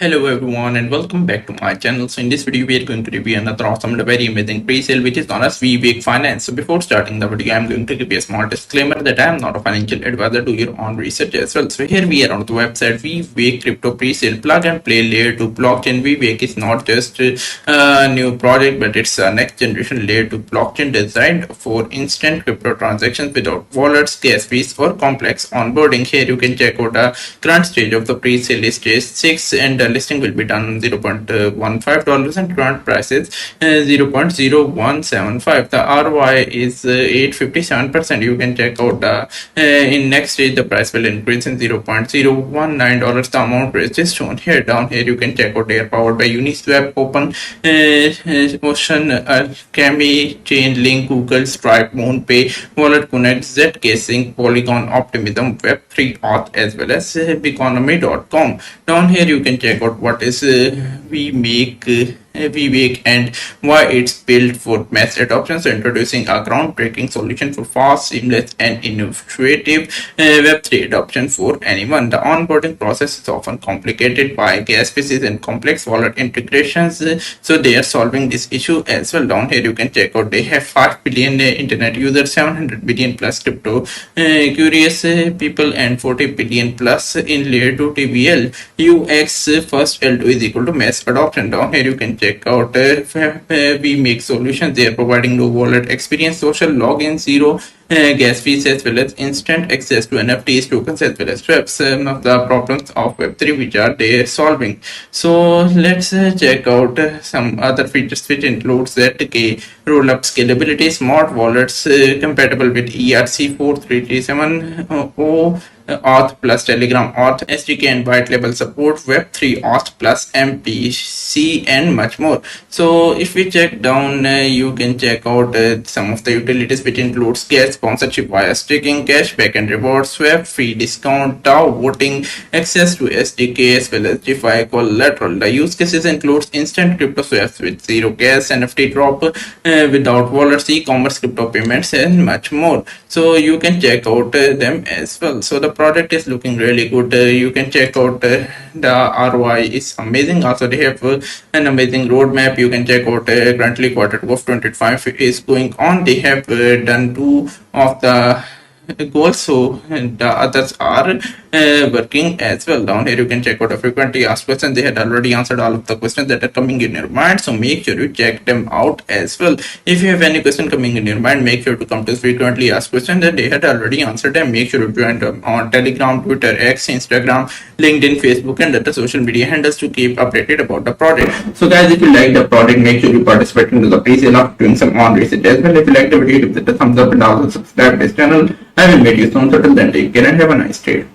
Hello everyone and welcome back to my channel. So in this video we are going to review another awesome and very amazing pre-sale which is known as WeWake Finance. So before starting the video, I'm going to give you a small disclaimer that I am not a financial advisor. Do your own research as well. So here we are on the website WeWake Crypto Pre-sale Plug and Play Layer 2 Blockchain. WeWake is not just a new project, but it's a next generation Layer 2 blockchain designed for instant crypto transactions without wallets, gas fees or complex onboarding. Here you can check out the current stage of the pre-sale is stage 6 and the listing will be done on $0.15 and current price is 0.0175. The ROI is 857%. You can check out the in next stage the price will increase in $0.019. The amount raised is shown here. Down here you can check out they are powered by Uniswap, Open Ocean, Kami, Chainlink, Google, Stripe, MoonPay, Wallet Connect, Zcash, Polygon, Optimism, Web3 Auth as well as Biconomy.com. Down here you can check out what is WeWake and why it's built for mass adoption. So introducing a groundbreaking solution for fast, seamless and innovative Web3 adoption for anyone. The onboarding process is often complicated by gas fees and complex wallet integrations, so they are solving this issue as well. Down here you can check out they have 5 billion internet users, 700 billion plus crypto curious people and 40 billion plus in layer 2 TVL. UX first L2 is equal to mass adoption. Down here you can check out WeWake solutions. They are providing no wallet experience, social login, zero gas fees as well as instant access to NFTs, tokens as well as swaps. Some of the problems of Web3 which are they solving. So let's check out some other features which includes that roll-up scalability, smart wallets compatible with ERC-4337 Auth plus Telegram Auth SDK and white label support, Web3 Auth plus MPC and much more. So if we check down, you can check out some of the utilities which includes gas sponsorship via staking, cashback and rewards, swap free discount, DAO voting, access to SDK as well as DeFi collateral. The use cases includes instant crypto swaps with zero gas, NFT drop without wallets, e-commerce crypto payments and much more. So you can check out them as well. So the product is looking really good. You can check out the ROI is amazing. Also they have an amazing roadmap. You can check out currently quarter 2 of 2025 is going on. They have done 2 of the goals, so the others are working as well. Down here you can check out a frequently asked questions. They had already answered all of the questions that are coming in your mind, so make sure you check them out as well. If you have any question coming in your mind, make sure to come to frequently asked questions that they had already answered them. Make sure to join them on Telegram, Twitter, X, Instagram, LinkedIn, Facebook and other social media handles to keep updated about the project. So guys, if you like the project, make sure you participate into the pre-sale after doing some on research as well. If you like the video, give it a thumbs up and also subscribe to this channel. I will meet you soon. So till then, take care and have a nice day.